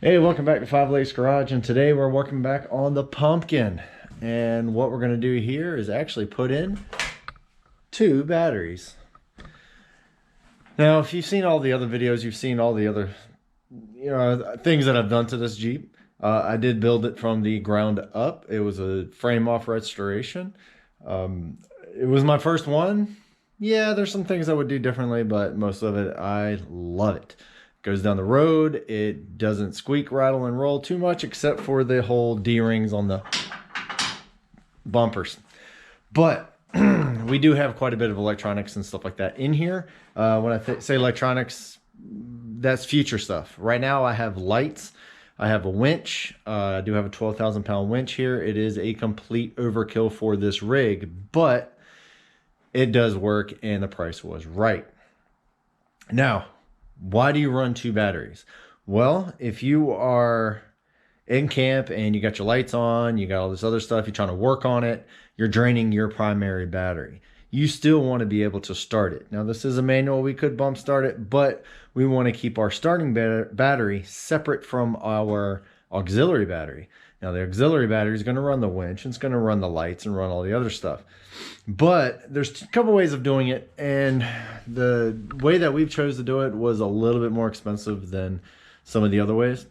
Hey, welcome back to Five Lakes Garage, and today we're working back on the pumpkin. And what we're going to do here is actually put in 2 batteries. Now, if you've seen all the other videos, you've seen all the other things that I've done to this Jeep. I did build it from the ground up. It was a frame off restoration. It was my first one. Yeah, there's some things I would do differently, but most of it, I love it. Goes down the road. It doesn't squeak, rattle, and roll too much, except for the whole D-rings on the bumpers. But we do have quite a bit of electronics and stuff like that in here. When I say electronics, that's future stuff. Right now I have lights. I have a winch. I do have a 12,000 pound winch here. It is a complete overkill for this rig, but it does work and the price was right. Now, why do you run 2 batteries? Well, if you are in camp and you got your lights on, you got all this other stuff, you're trying to work on it, you're draining your primary battery. You still want to be able to start it. Now, this is a manual. We could bump start it, but we want to keep our starting battery separate from our auxiliary battery. Now, the auxiliary battery is going to run the winch, and it's going to run the lights and run all the other stuff. But there's a couple ways of doing it, and the way that we've chose to do it was a little bit more expensive than some of the other ways.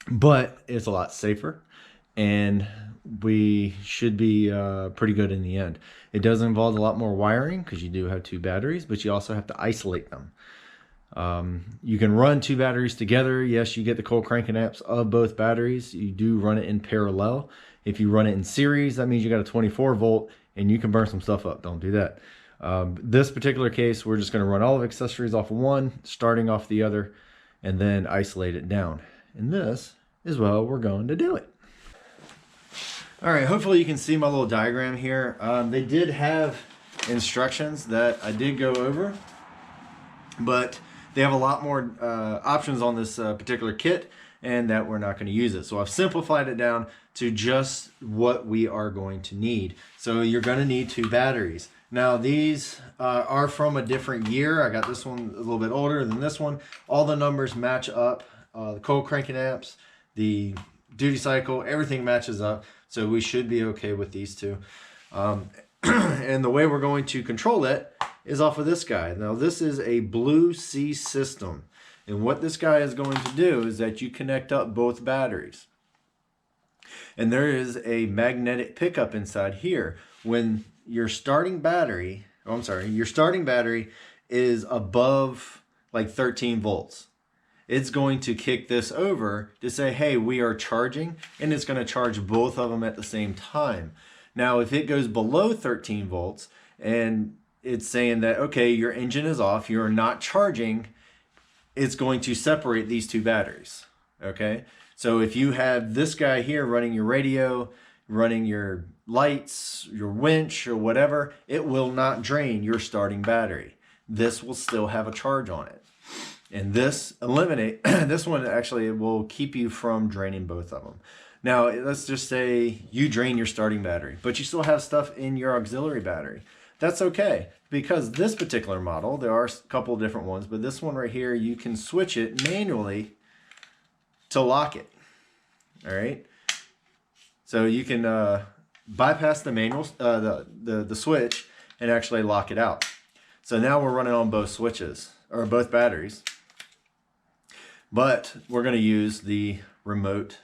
But it's a lot safer, and we should be pretty good in the end. It does involve a lot more wiring because you do have 2 batteries, but you also have to isolate them. You can run 2 batteries together. Yes, you get the cold cranking amps of both batteries. You do run it in parallel. If you run it in series, that means you got a 24 volt and you can burn some stuff up. Don't do that. This particular case, we're just going to run all of accessories off of one, starting off the other, and then isolate it down. And this is how we're going to do it. All right, hopefully you can see my little diagram here. They did have instructions that I did go over, but they have a lot more options on this particular kit, and that we're not going to use it. So I've simplified it down to just what we are going to need. So you're going to need 2 batteries. Now these are from a different year. I got this one a little bit older than this one. All the numbers match up. The cold cranking amps, the duty cycle, everything matches up. So we should be okay with these 2. And the way we're going to control it is off of this guy. Now this is a Blue Sea system. And what this guy is going to do is that you connect up both batteries. And there is a magnetic pickup inside here. When your starting battery, your starting battery is above like 13 volts. It's going to kick this over to say, hey, we are charging, and it's going to charge both of them at the same time. Now, if it goes below 13 volts and it's saying that, okay, your engine is off, you're not charging, it's going to separate these 2 batteries, okay? So if you have this guy here running your radio, running your lights, your winch, or whatever, it will not drain your starting battery. This will still have a charge on it. And this this one actually will keep you from draining both of them. Now, let's just say you drain your starting battery, but you still have stuff in your auxiliary battery. That's okay, because this particular model, there are a couple of different ones, but this one right here, you can switch it manually to lock it. All right. So you can bypass the manual, the switch, and actually lock it out. So now we're running on both switches, or both batteries. But we're going to use the remote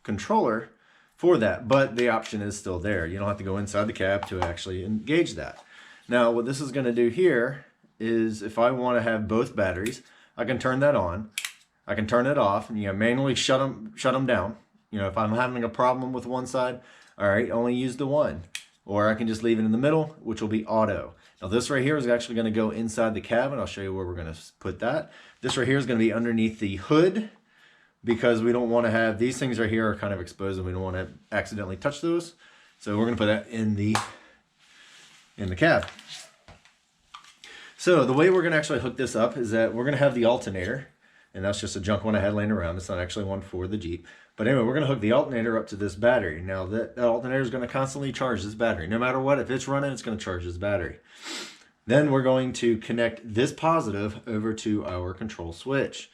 controller for that, but the option is still there. You don't have to go inside the cab to actually engage that. Now, what this is going to do here is if I want to have both batteries, I can turn that on. I can turn it off, and manually shut them down. If I'm having a problem with one side, all right, only use the one. Or I can just leave it in the middle, which will be auto. Now this right here is actually going to go inside the cab, and I'll show you where we're going to put that. This right here is going to be underneath the hood, because we don't want to have, these things right here are kind of exposed and we don't want to accidentally touch those. So we're going to put that in the cab. So the way we're going to actually hook this up is that we're going to have the alternator, and that's just a junk one I had laying around. It's not actually one for the Jeep. But anyway, we're going to hook the alternator up to this battery. Now that alternator is going to constantly charge this battery. No matter what, if it's running, it's going to charge this battery. Then we're going to connect this positive over to our control switch.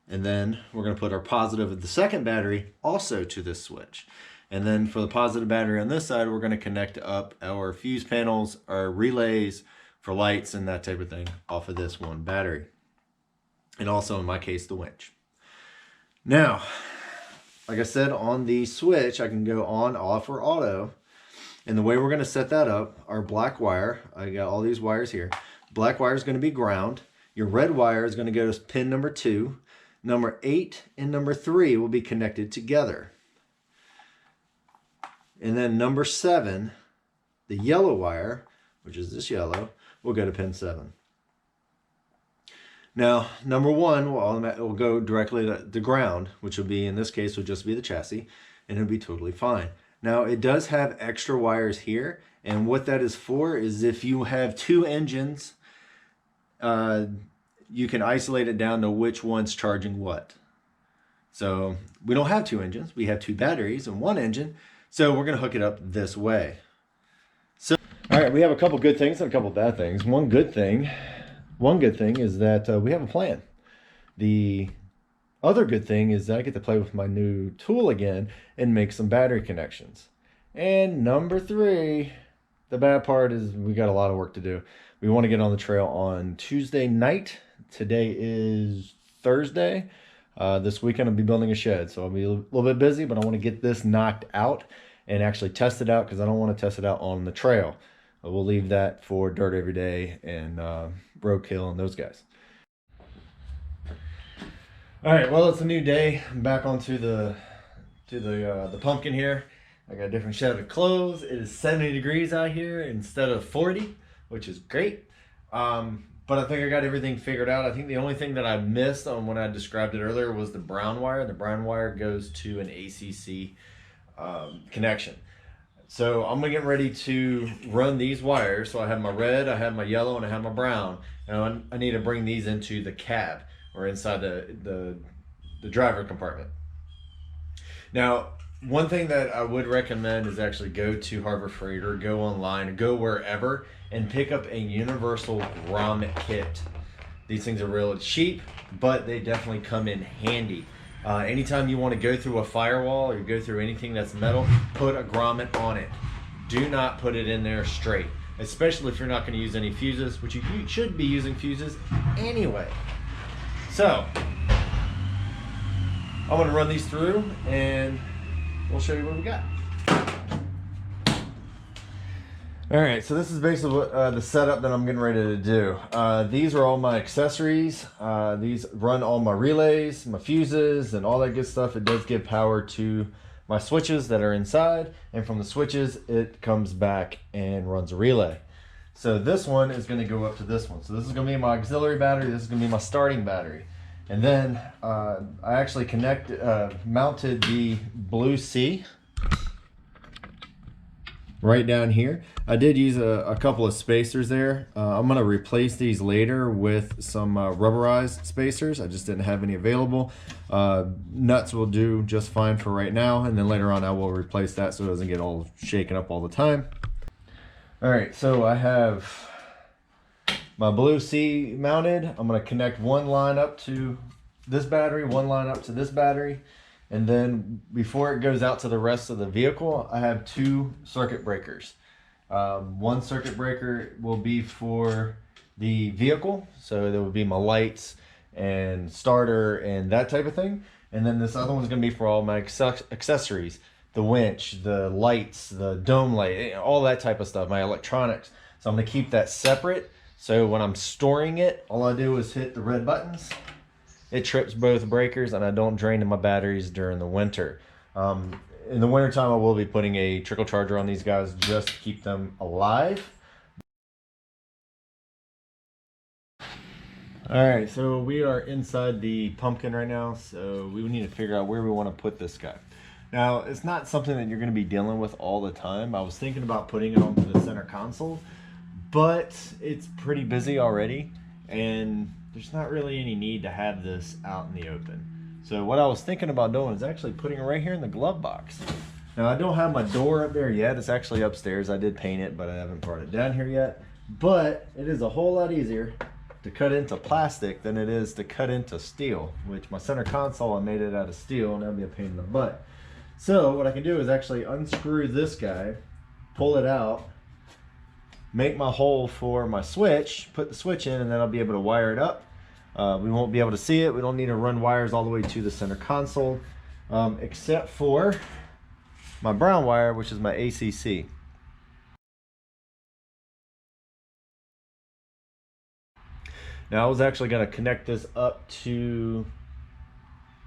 And then we're going to put our positive of the second battery also to this switch. And then for the positive battery on this side, we're going to connect up our fuse panels, our relays for lights and that type of thing off of this one battery. And also in my case, the winch. Now, like I said, on the switch, I can go on, off, or auto. And the way we're going to set that up, our black wire, I got all these wires here. Black wire is going to be ground. Your red wire is going to go to pin number 2. Number 8 and number 3 will be connected together. And then number 7, the yellow wire, which is this yellow, will go to pin 7. Now, number 1 will go directly to the ground, which will be, in this case, will just be the chassis, and it'll be totally fine. Now, it does have extra wires here, and what that is for is if you have 2 engines, you can isolate it down to which one's charging what. So we don't have 2 engines, we have 2 batteries and 1 engine, so we're going to hook it up this way. So, all right, we have a couple good things and a couple bad things. One good thing is that we have a plan. The other good thing is that I get to play with my new tool again and make some battery connections. And number 3, the bad part is we got a lot of work to do. We want to get on the trail on Tuesday night. Today is Thursday. This weekend I'll be building a shed, so I'll be a little bit busy, but I want to get this knocked out and actually test it out because I don't want to test it out on the trail. We'll leave that for Dirt Every Day and Roadkill and those guys. All right, well, it's a new day. I'm back onto the pumpkin here. I got a different set of clothes. It is 70 degrees out here instead of 40, which is great. But I think I got everything figured out. I think the only thing that I missed on when I described it earlier was the brown wire. The brown wire goes to an ACC connection. So I'm gonna get ready to run these wires. So I have my red, I have my yellow, and I have my brown. And I need to bring these into the cab or inside the driver compartment. Now, one thing that I would recommend is actually go to Harbor Freight or go online or go wherever and pick up a universal grommet kit. These things are really cheap, but they definitely come in handy. Anytime you want to go through a firewall or you go through anything that's metal, put a grommet on it. Do not put it in there straight, especially if you're not going to use any fuses, which you should be using fuses anyway. So, I'm going to run these through and we'll show you what we got. All right, so this is basically what, the setup that I'm getting ready to do. These are all my accessories. These run all my relays, my fuses, and all that good stuff. It does give power to my switches that are inside, and from the switches, it comes back and runs a relay. So this one is going to go up to this one. So this is going to be my auxiliary battery. This is going to be my starting battery. And then I actually mounted the blue C right down here. I did use a couple of spacers there. I'm going to replace these later with some rubberized spacers. I just didn't have any available. Nuts will do just fine for right now, and then later on I will replace that so it doesn't get all shaken up all the time. All right, so I have my blue C mounted. I'm going to connect one line up to this battery, one line up to this battery, and then before it goes out to the rest of the vehicle, I have 2 circuit breakers. One circuit breaker will be for the vehicle, so there will be my lights and starter and that type of thing, and then this other one's going to be for all my accessories, the winch, the lights, the dome light, all that type of stuff, my electronics. So I'm going to keep that separate, so when I'm storing it, all I do is hit the red buttons. It trips both breakers, and I don't drain my batteries during the winter. In the wintertime, I will be putting a trickle charger on these guys just to keep them alive. All right, so we are inside the pumpkin right now, so we need to figure out where we want to put this guy. Now, it's not something that you're going to be dealing with all the time. I was thinking about putting it onto the center console, but it's pretty busy already, and there's not really any need to have this out in the open. So what I was thinking about doing is actually putting it right here in the glove box. Now, I don't have my door up there yet. It's actually upstairs. I did paint it, but I haven't brought it down here yet. But it is a whole lot easier to cut into plastic than it is to cut into steel, which my center console, I made it out of steel, and that'd be a pain in the butt. So what I can do is actually unscrew this guy, pull it out, make my hole for my switch, put the switch in, and then I'll be able to wire it up. We won't be able to see it. We don't need to run wires all the way to the center console, except for my brown wire, which is my ACC. Now I was actually going to connect this up to,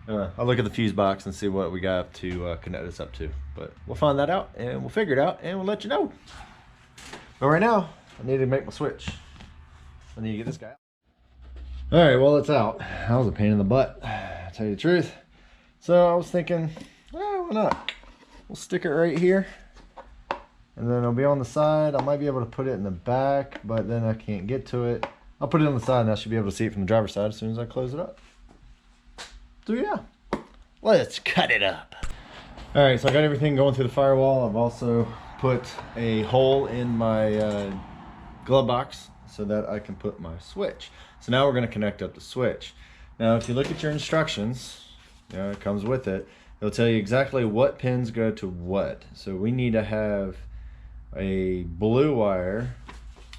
I'll look at the fuse box and see what we got to connect this up to. But we'll find that out and we'll figure it out and we'll let you know. But right now, I need to make my switch. I need to get this guy out. All right, well, it's out. That was a pain in the butt, to tell you the truth. So I was thinking, well, why not? We'll stick it right here. And then it'll be on the side. I might be able to put it in the back, but then I can't get to it. I'll put it on the side and I should be able to see it from the driver's side as soon as I close it up. So yeah, let's cut it up. All right, so I got everything going through the firewall. I've also put a hole in my glove box so that I can put my switch. So now we're gonna connect up the switch. Now, if you look at your instructions, it comes with it. It'll tell you exactly what pins go to what. So we need to have a blue wire.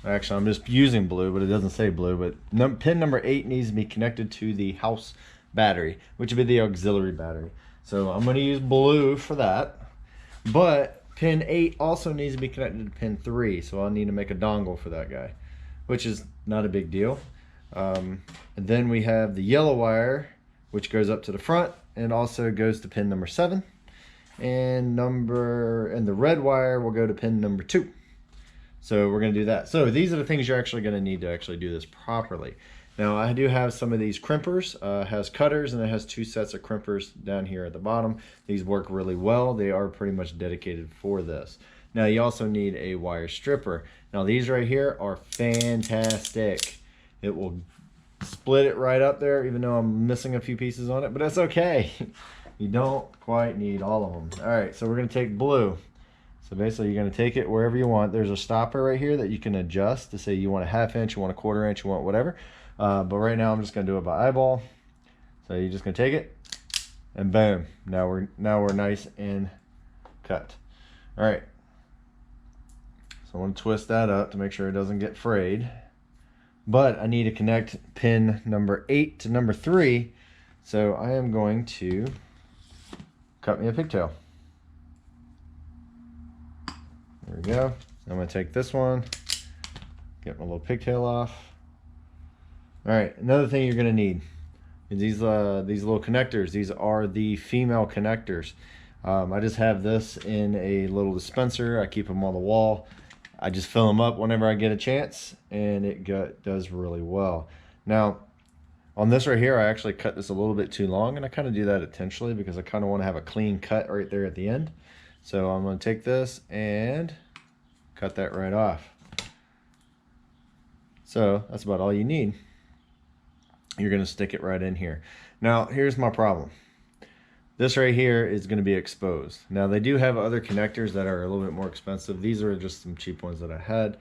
Actually, I'm just using blue, but it doesn't say blue. But pin number 8 needs to be connected to the house battery, which would be the auxiliary battery. So I'm going to use blue for that. But pin 8 also needs to be connected to pin 3. So I'll need to make a dongle for that guy, which is not a big deal. And then we have the yellow wire, which goes up to the front and also goes to pin number 7. And the red wire will go to pin number 2. So we're going to do that. So these are the things you're actually going to need to actually do this properly. Now I do have some of these crimpers. It has cutters and it has 2 sets of crimpers down here at the bottom. These work really well. They are pretty much dedicated for this. Now you also need a wire stripper. Now these right here are fantastic. It will split it right up there, even though I'm missing a few pieces on it, but that's okay. You don't quite need all of them. All right, so we're going to take blue. So basically you're going to take it wherever you want. There's a stopper right here that you can adjust to say you want a 1/2 inch, you want a 1/4 inch, you want whatever. But right now I'm just going to do it by eyeball. So you're just going to take it and boom. Now we're nice and cut. All right. So I want to twist that up to make sure it doesn't get frayed. But I need to connect pin number 8 to number 3. So I am going to cut me a pigtail. There we go. I'm going to take this one, get my little pigtail off. All right, another thing you're going to need is these little connectors. These are the female connectors. I just have this in a little dispenser. I keep them on the wall. I just fill them up whenever I get a chance, and it does really well. Now, on this right here, I actually cut this a little bit too long, and I kind of do that intentionally because I kind of want to have a clean cut right there at the end. So I'm going to take this and cut that right off. So that's about all you need. You're going to stick it right in here. Now, here's my problem. This right here is going to be exposed. Now, they do have other connectors that are a little bit more expensive. These are just some cheap ones that I had.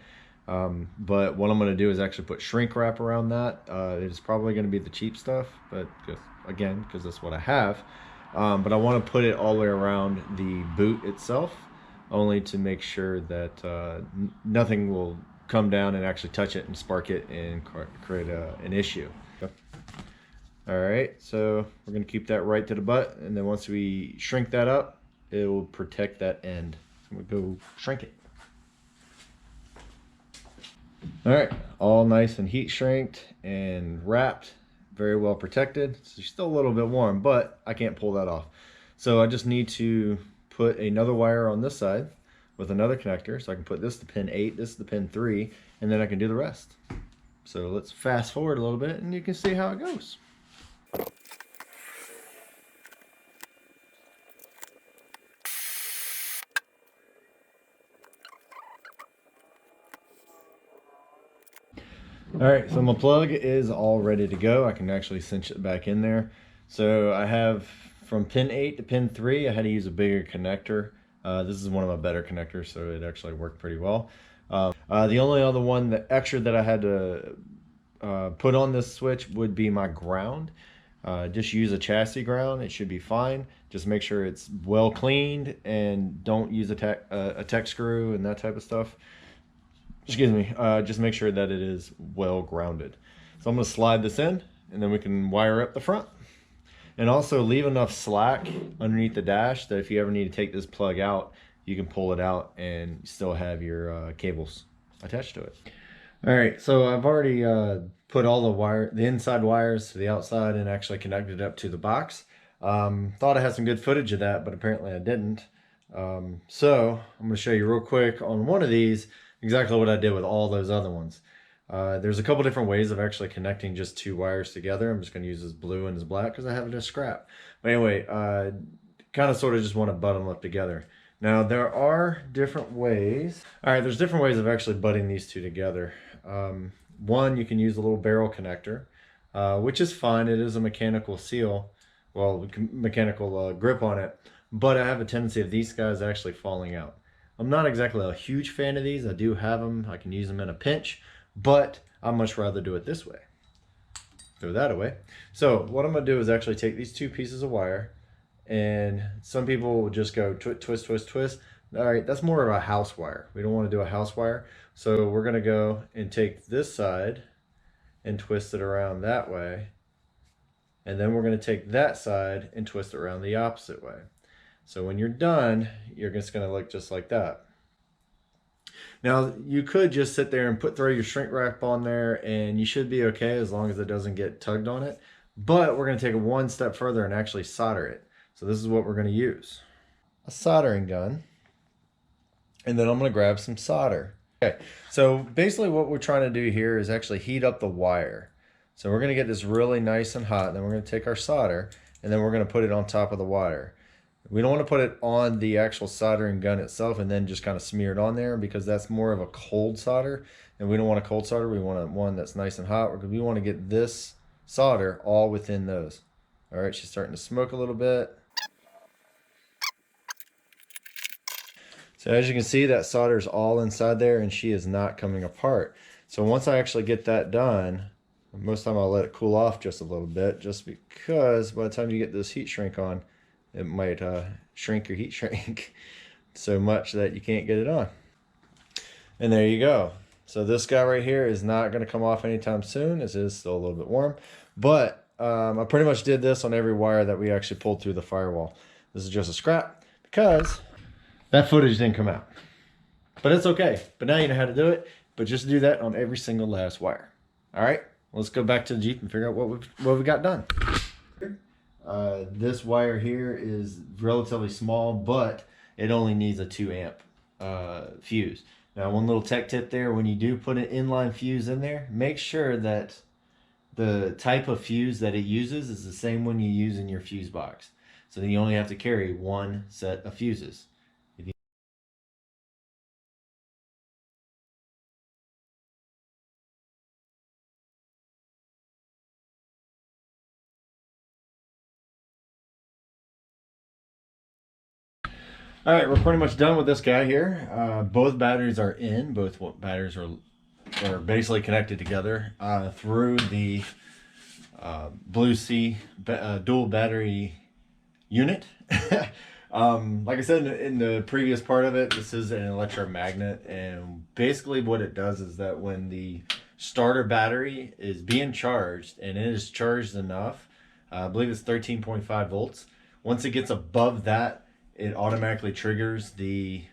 But what I'm going to do is actually put shrink wrap around that. It's probably going to be the cheap stuff, but again, because that's what I have. But I want to put it all the way around the boot itself, only to make sure that nothing will come down and actually touch it and spark it and create an issue. All right, so we're going to keep that right to the butt, and then once we shrink that up, it will protect that end. So we'll go shrink it. All right, all nice and heat shrinked and wrapped, very well protected. So it's still a little bit warm, but I can't pull that off. So I just need to put another wire on this side with another connector, so I can put this to pin 8, this to pin 3, and then I can do the rest. So let's fast forward a little bit and you can see how it goes. All right, so my plug is all ready to go. I can actually cinch it back in there. So I have from pin 8 to pin 3, I had to use a bigger connector. This is one of my better connectors, so it actually worked pretty well. The only other one, the extra that I had to put on this switch would be my ground. Just use a chassis ground. It should be fine. Just make sure it's well cleaned and don't use a tech screw and that type of stuff. Excuse me. Just make sure that it is well grounded. So I'm going to slide this in and then we can wire up the front. And also leave enough slack underneath the dash that if you ever need to take this plug out, you can pull it out and still have your cables attached to it. All right, so I've already put all the inside wires to the outside and actually connected it up to the box. Thought I had some good footage of that, but apparently I didn't. So I'm going to show you real quick on one of these exactly what I did with all those other ones. There's a couple different ways of actually connecting just two wires together. I'm just going to use this blue and this black because I have it as scrap. But anyway, kind of sort of just want to butt them up together. Now there are different ways. All right, there's different ways of actually butting these two together. One, you can use a little barrel connector, which is fine. It is a mechanical seal, well, mechanical grip on it, but I have a tendency of these guys actually falling out. I'm not exactly a huge fan of these. I do have them. I can use them in a pinch, but I'd much rather do it this way. Throw that away. So what I'm going to do is actually take these two pieces of wire, and some people will just go twist, twist, twist. All right, that's more of a house wire. We don't want to do a house wire. So we're going to go and take this side and twist it around that way. And then we're going to take that side and twist it around the opposite way. So when you're done, you're just going to look just like that. Now, you could just sit there and throw your shrink wrap on there and you should be okay as long as it doesn't get tugged on it. But we're going to take it one step further and actually solder it. So this is what we're going to use. A soldering gun. And then I'm going to grab some solder. Okay, so basically what we're trying to do here is actually heat up the wire. So we're going to get this really nice and hot. Then we're going to take our solder and then we're going to put it on top of the wire. We don't want to put it on the actual soldering gun itself and then just kind of smear it on there because that's more of a cold solder. And we don't want a cold solder. We want one that's nice and hot because we want to get this solder all within those. All right, she's starting to smoke a little bit. So as you can see, that solder is all inside there and she is not coming apart. So once I actually get that done, most of the time I'll let it cool off just a little bit just because by the time you get this heat shrink on, it might shrink your heat shrink so much that you can't get it on. And there you go. So this guy right here is not going to come off anytime soon. This is still a little bit warm. But I pretty much did this on every wire that we actually pulled through the firewall. This is just a scrap because that footage didn't come out. But it's okay. But now you know how to do it. But just do that on every single last wire. All right, let's go back to the Jeep and figure out what we got done. This wire here is relatively small, but it only needs a 2 amp fuse. Now, one little tech tip there, when you do put an inline fuse in there, make sure that the type of fuse that it uses is the same one you use in your fuse box. So then you only have to carry one set of fuses. All right, we're pretty much done with this guy here. Both batteries are in. Both batteries are basically connected together through the Blue Sea dual battery unit. Like I said in the previous part of it, this is an electromagnet, and basically what it does is that when the starter battery is being charged and it is charged enough, I believe it's 13.5 volts. Once it gets above that, it automatically triggers the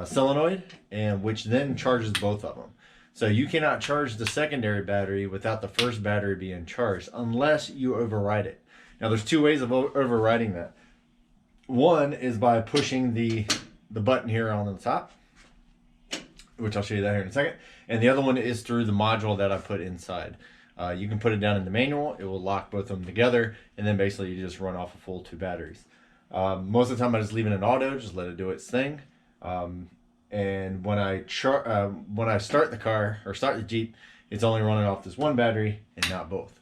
solenoid, and which then charges both of them. So you cannot charge the secondary battery without the first battery being charged unless you override it. Now there's two ways of overriding that. One is by pushing the button here on the top, which I'll show you that here in a second. And the other one is through the module that I put inside. You can put it down in the manual. It will lock both of them together, and then basically you just run off a full 2 batteries. Most of the time I just leave it in auto, just let it do its thing. And when I start the car or start the Jeep, it's only running off this one battery and not both.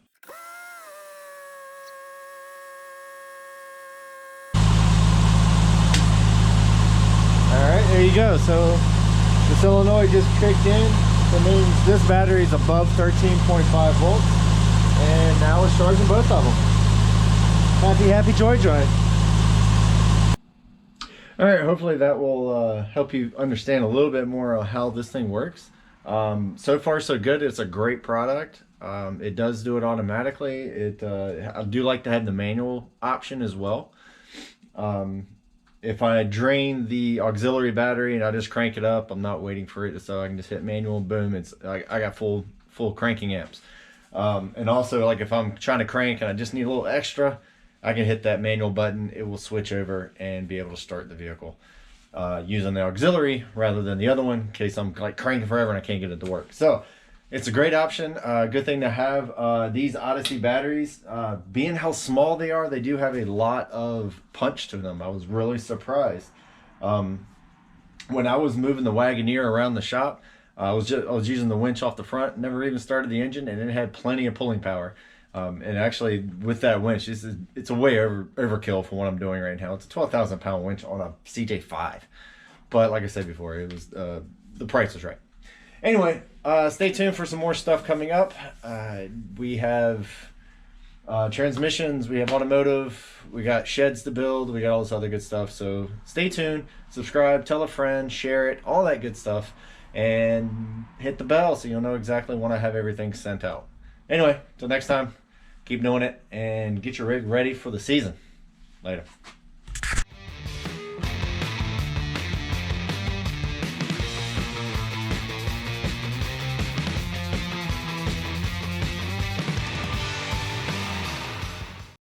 All right, there you go. So the solenoid just kicked in. That means this battery is above 13.5 volts, and now it's charging both of them. Happy joy. All right, hopefully that will help you understand a little bit more how this thing works. So far so good. It's a great product. It does do it automatically. I do like to have the manual option as well. If I drain the auxiliary battery and I just crank it up, I'm not waiting for it, so I can just hit manual, boom, I got full cranking amps. And also, like, if I'm trying to crank and I just need a little extra, I can hit that manual button. It will switch over and be able to start the vehicle using the auxiliary rather than the other one, in case I'm like cranking forever and I can't get it to work. So it's a great option. Good thing to have. These Odyssey batteries, being how small they are, they do have a lot of punch to them. I was really surprised. When I was moving the Wagoneer around the shop, I was using the winch off the front, never even started the engine, and it had plenty of pulling power. And actually, with that winch, it's a way overkill for what I'm doing right now. It's a 12,000 pound winch on a CJ5, but like I said before, it was the price was right. Anyway, stay tuned for some more stuff coming up. We have transmissions, we have automotive, we got sheds to build, we got all this other good stuff. So stay tuned, subscribe, tell a friend, share it, all that good stuff, and hit the bell so you'll know exactly when I have everything sent out. Anyway, till next time, keep doing it and get your rig ready for the season. Later.